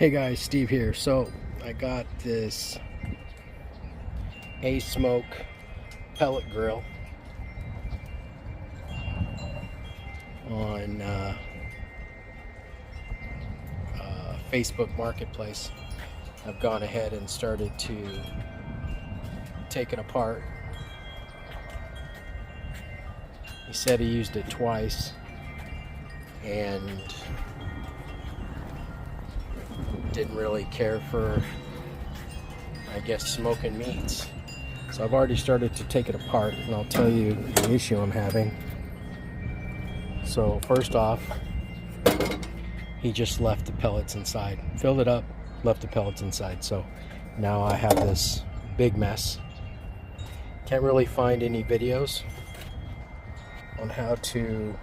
Hey guys, Steve here. So I got this Asmoke pellet grill on Facebook Marketplace. I've gone ahead and started to take it apart. He said he used it twice and didn't really care for, I guess, smoking meats. So I've already started to take it apart, and I'll tell you the issue I'm having. So first off, he just left the pellets inside. Filled it up, left the pellets inside. So now I have this big mess. Can't really find any videos on how to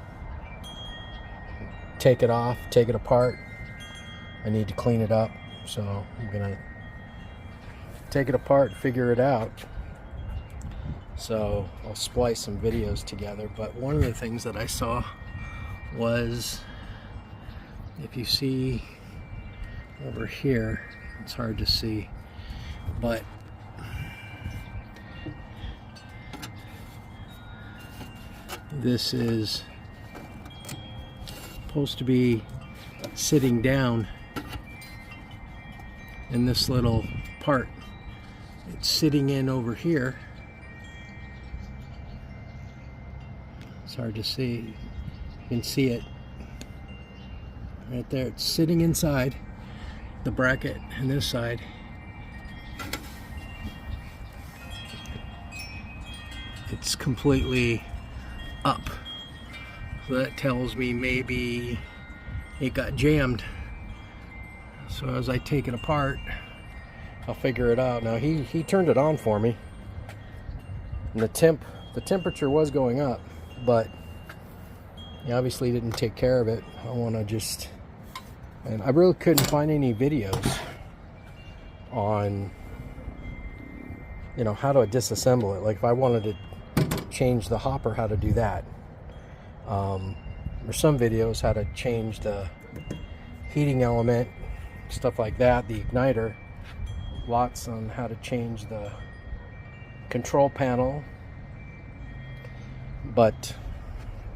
take it off, take it apart. I need to clean it up, so I'm gonna take it apart, figure it out. So I'll splice some videos together. But one of the things that I saw was, if you see over here, it's hard to see, but this is supposed to be sitting down in this little part. It's sitting in over here. It's hard to see. You can see it right there. It's sitting inside the bracket on this side. It's completely up. So that tells me maybe it got jammed. So as I take it apart, I'll figure it out. Now he turned it on for me, and the temperature was going up, but he obviously didn't take care of it. I want to just, and I really couldn't find any videos on, you know, how to disassemble it. Like if I wanted to change the hopper, how to do that. There's some videos how to change the heating element, stuff like that, the igniter. Lots on how to change the control panel, but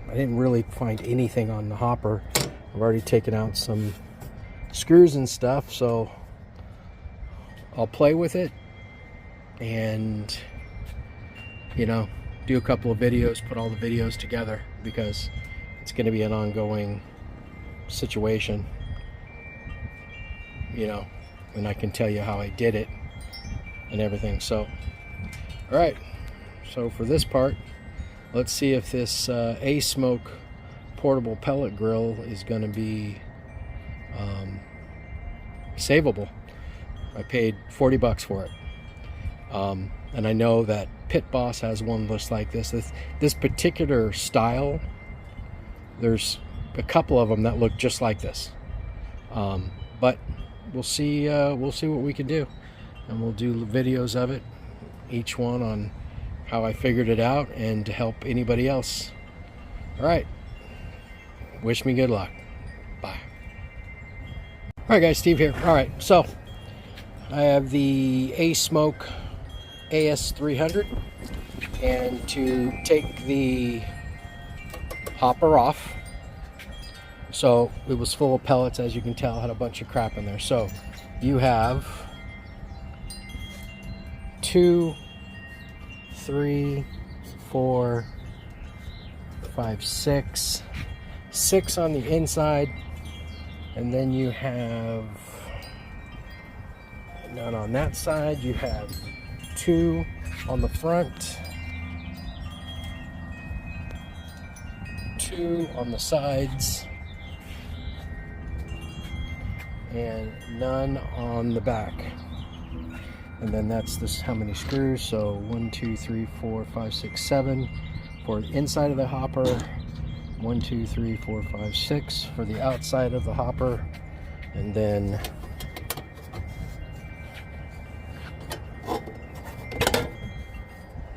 I didn't really find anything on the hopper. I've already taken out some screws and stuff, so I'll play with it and, you know, do a couple of videos, put all the videos together, because it's going to be an ongoing situation, you know, and I can tell you how I did it and everything. So all right, so for this part, let's see if this Asmoke portable pellet grill is going to be savable. I paid 40 bucks for it, and I know that Pit Boss has one just like this. This particular style, there's a couple of them that look just like this, but we'll see what we can do, and we'll do videos of it, each one on how I figured it out, and to help anybody else. All right, wish me good luck. Bye. All right guys, Steve here. All right, so I have the Asmoke AS300, and to take the hopper off, so it was full of pellets, as you can tell, had a bunch of crap in there. So you have 2, 3, 4, 5, 6 on the inside, and then you have none on that side. You have 2 on the front, 2 on the sides, and none on the back. And then that's this, how many screws? So 1, 2, 3, 4, 5, 6, 7 for the inside of the hopper, 1, 2, 3, 4, 5, 6 for the outside of the hopper, and then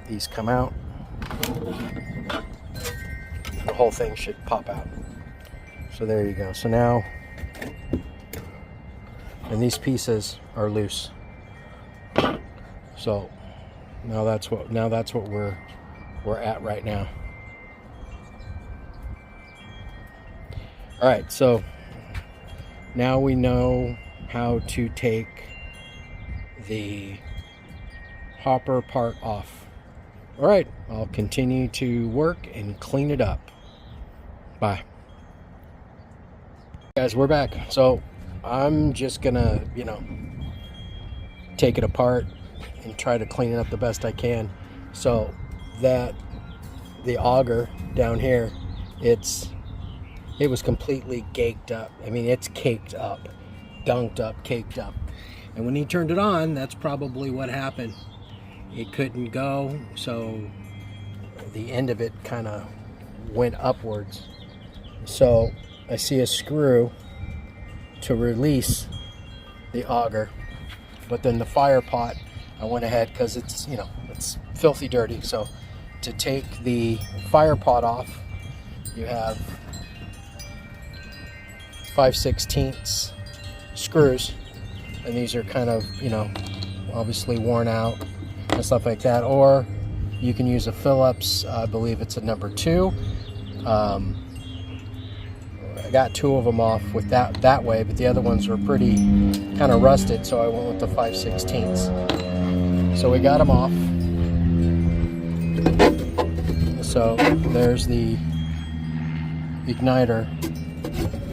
these come out. The whole thing should pop out. So there you go. So now and these pieces are loose. So now that's what we're at right now. All right, so now we know how to take the hopper part off. All right, I'll continue to work and clean it up. Bye. Guys, we're back. So I'm just gonna, take it apart and try to clean it up the best I can. So that the auger down here, it was completely gaked up. I mean, it's caked up, dunked up, caked up. And when he turned it on, that's probably what happened. It couldn't go, so the end of it kind of went upwards. So I see a screw to release the auger, but then the fire pot, I went ahead because it's filthy dirty. So to take the fire pot off, you have 5/16 screws, and these are kind of obviously worn out and stuff like that. Or you can use a Phillips, I believe it's a number 2. I got 2 of them off with that way, but the other ones were pretty kind of rusted, so I went with the 5/16. So we got them off. So there's the igniter.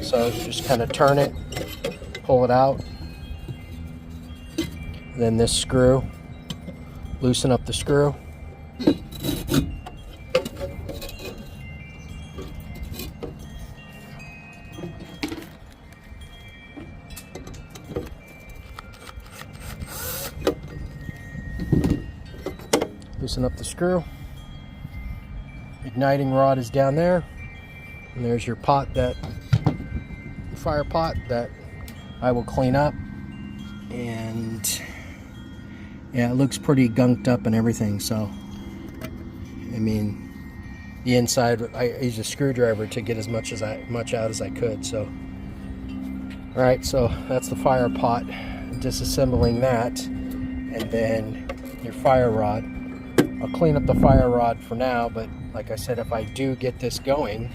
So just kind of turn it, pull it out. Then this screw, loosen up the screw. Loosen up the screw. Igniting rod is down there. And there's your pot, that fire pot that I will clean up. And yeah, it looks pretty gunked up and everything. So, I mean, the inside, I used a screwdriver to get as much out as I could. So, all right, so that's the fire pot. Disassembling that, and then your fire rod. I'll clean up the fire rod for now, but like I said, if I do get this going,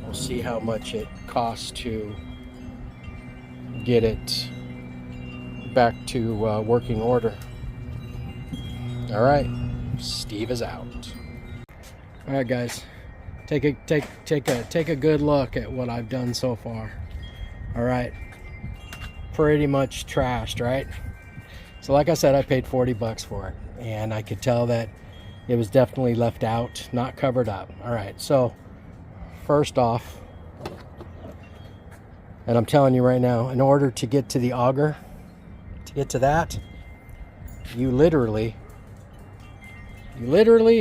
we'll see how much it costs to get it back to working order. All right, Steve is out. All right, guys, take a good look at what I've done so far. All right, pretty much trashed, right? So like I said, I paid 40 bucks for it, and I could tell that it was definitely left out, not covered up. All right, so first off, and I'm telling you right now, in order to get to the auger, to get to that, you literally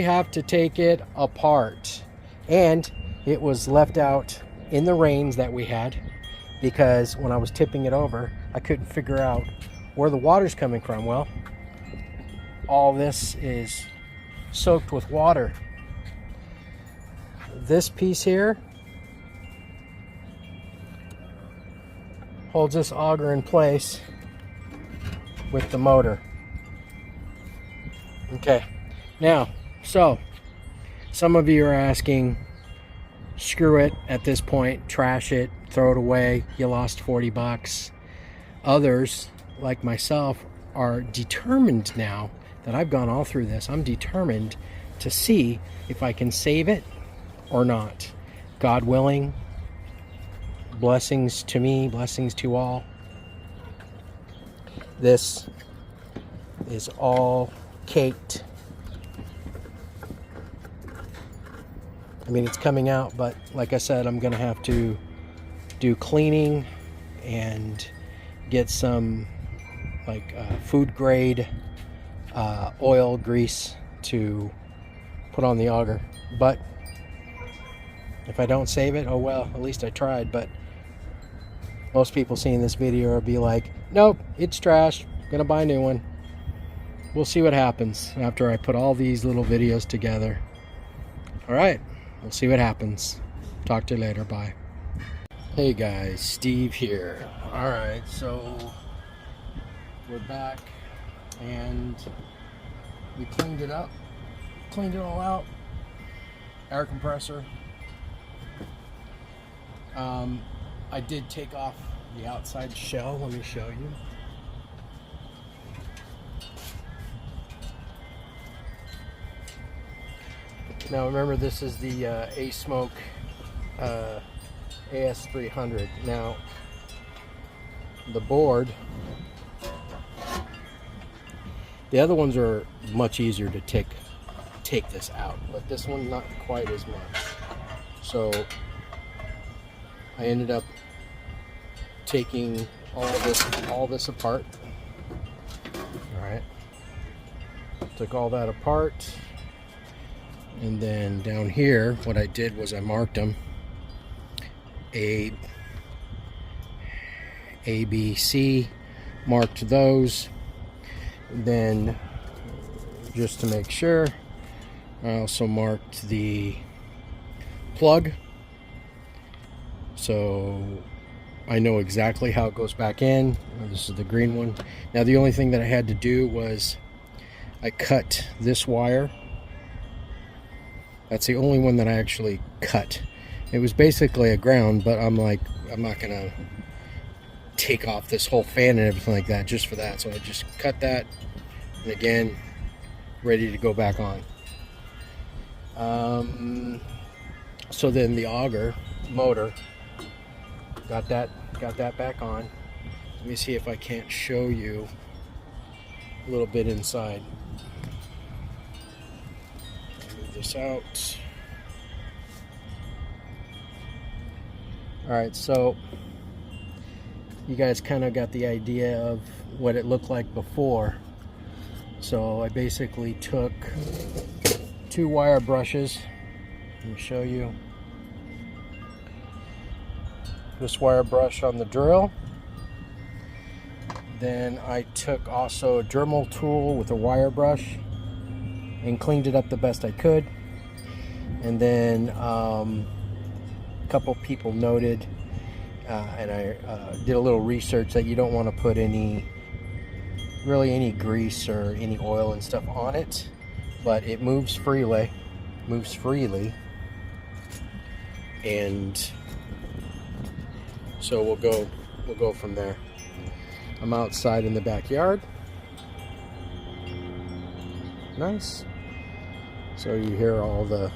have to take it apart. And it was left out in the rains that we had, because when I was tipping it over, I couldn't figure out where the water's coming from. Well, all this is soaked with water. This piece here holds this auger in place with the motor. Okay, now, so some of you are asking, screw it at this point, trash it, throw it away, you lost 40 bucks. Others, like myself, are determined now that I've gone all through this. I'm determined to see if I can save it or not. God willing, blessings to me, blessings to all. This is all caked. I mean, it's coming out, but like I said, I'm gonna have to do cleaning and get some food grade oil grease to put on the auger. But if I don't save it, oh well, at least I tried. But most people seeing this video will be like, nope, it's trash, gonna buy a new one. We'll see what happens after I put all these little videos together. All right, we'll see what happens. Talk to you later. Bye. Hey guys, Steve here. Alright, so we're back and we cleaned it up, cleaned it all out. Air compressor. I did take off the outside shell. Let me show you. Now remember, this is the Asmoke AS300. Now the board, the other ones are much easier to take this out, but this one not quite as much. So I ended up taking all this apart. All right, took all that apart, and then down here what I did was I marked them A, B, C, marked those. Then just to make sure, I also marked the plug, so I know exactly how it goes back in. This is the green one. Now the only thing that I had to do was I cut this wire. That's the only one that I actually cut. It was basically a ground, but I'm like, I'm not gonna take off this whole fan and everything like that just for that. So I just cut that, and again, ready to go back on. So then the auger motor, got that back on. Let me see if I can't show you a little bit inside. Move this out. All right, so you guys kind of got the idea of what it looked like before. So I basically took 2 wire brushes. Let me show you. This wire brush on the drill. Then I took also a Dremel tool with a wire brush and cleaned it up the best I could. And then a couple people noted, and I did a little research, that you don't want to put really any grease or any oil and stuff on it, but it moves freely, and so we'll go from there. I'm outside in the backyard. Nice. So you hear all the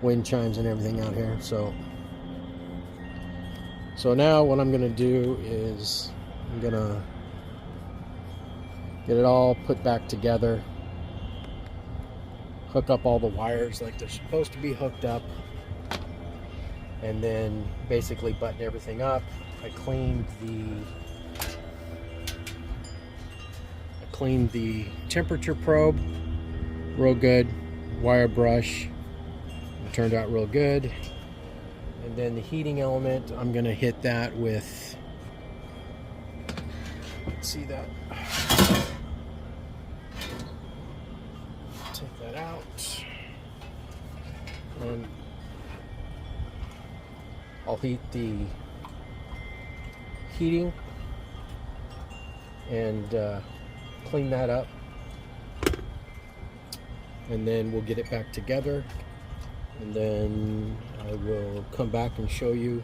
wind chimes and everything out here. So now what I'm gonna do is I'm gonna get it all put back together, hook up all the wires like they're supposed to be hooked up, and then basically button everything up. I cleaned the temperature probe real good, wire brush, it turned out real good. And then the heating element, I'm gonna hit that with, let's see that, take that out, and I'll heat the heating and clean that up, and then we'll get it back together, and then I will come back and show you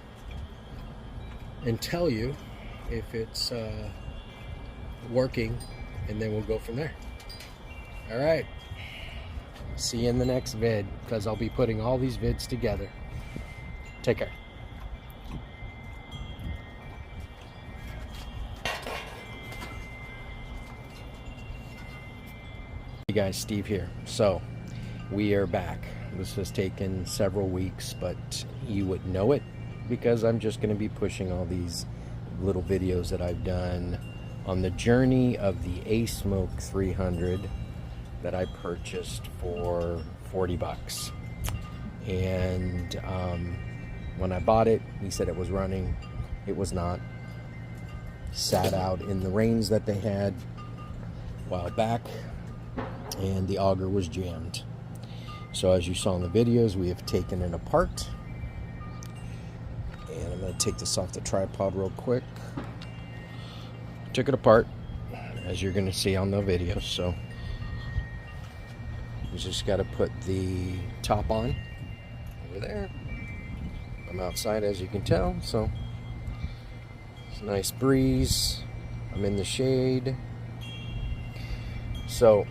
and tell you if it's working, and then we'll go from there. All right, see you in the next vid, because I'll be putting all these vids together. Take care. Hey guys, Steve here. So we are back. This has taken several weeks, but you would know it because I'm just going to be pushing all these little videos that I've done on the journey of the Asmoke 300 that I purchased for 40 bucks. And when I bought it, he said it was running. It was not. Sat out in the rains that they had a while back, and the auger was jammed. So as you saw in the videos, we have taken it apart, and I'm going gonna take this off the tripod real quick. Took it apart, as you're gonna see on the video. So you just gotta put the top on over there. I'm outside, as you can tell, so it's a nice breeze. I'm in the shade. So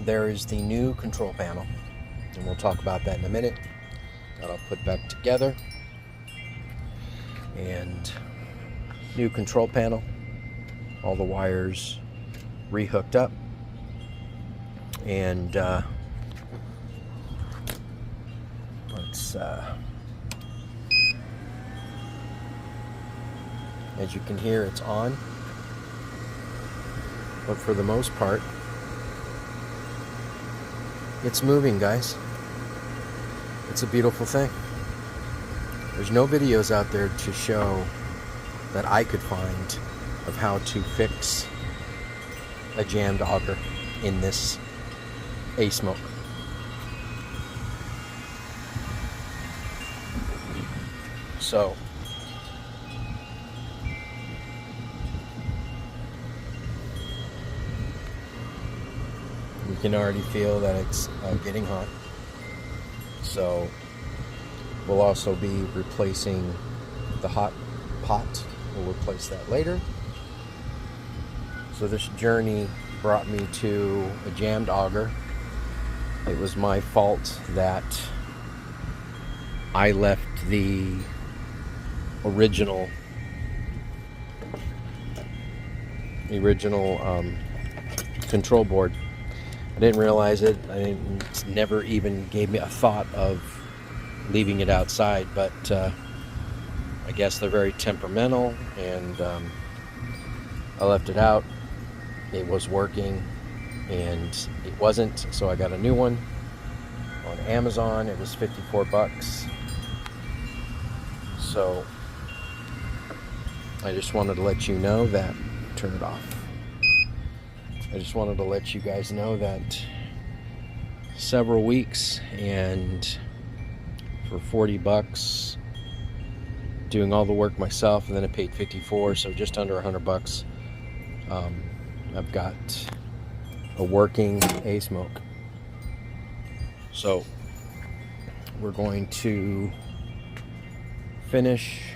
there is the new control panel, and we'll talk about that in a minute. That I'll put back together. And new control panel, all the wires rehooked up, and let's as you can hear, it's on, but for the most part it's moving, guys. It's a beautiful thing. There's no videos out there to show that I could find of how to fix a jammed auger in this Asmoke. So you can already feel that it's getting hot. So we'll also be replacing the hot pot. We'll replace that later. So this journey brought me to a jammed auger. It was my fault that I left the original control board. I didn't realize it. It never even gave me a thought of leaving it outside, but I guess they're very temperamental, and I left it out. It was working, and it wasn't, so I got a new one on Amazon. It was 54 bucks. So I just wanted to let you know that. Turn it off. I just wanted to let you guys know that several weeks, and for 40 bucks, doing all the work myself, and then I paid 54, so just under 100 bucks. I've got a working Asmoke. So we're going to finish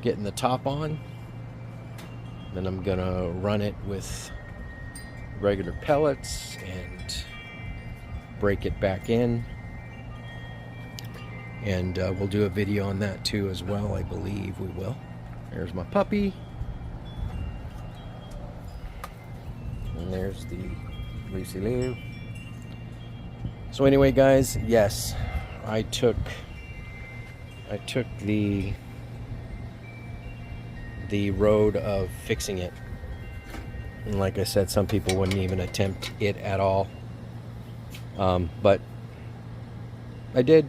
getting the top on. Then I'm gonna run it with regular pellets and break it back in, and we'll do a video on that too as well. I believe we will. There's my puppy, and there's the Lucy Lou. So anyway, guys, yes, I took the road of fixing it, and like I said, some people wouldn't even attempt it at all, but I did,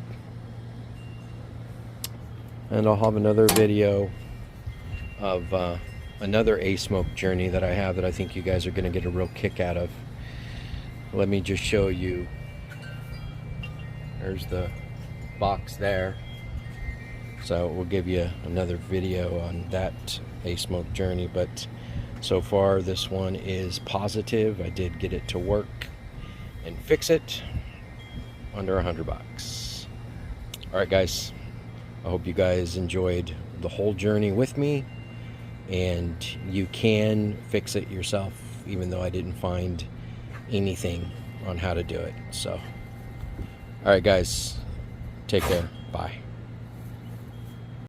and I'll have another video of another Asmoke journey that I have that I think you guys are going to get a real kick out of. Let me just show you. There's the box there. So we'll give you another video on that Asmoke journey, but so far this one is positive. I did get it to work and fix it under 100 bucks. All right, guys, I hope you guys enjoyed the whole journey with me, and you can fix it yourself, even though I didn't find anything on how to do it. So all right, guys, take care. Bye.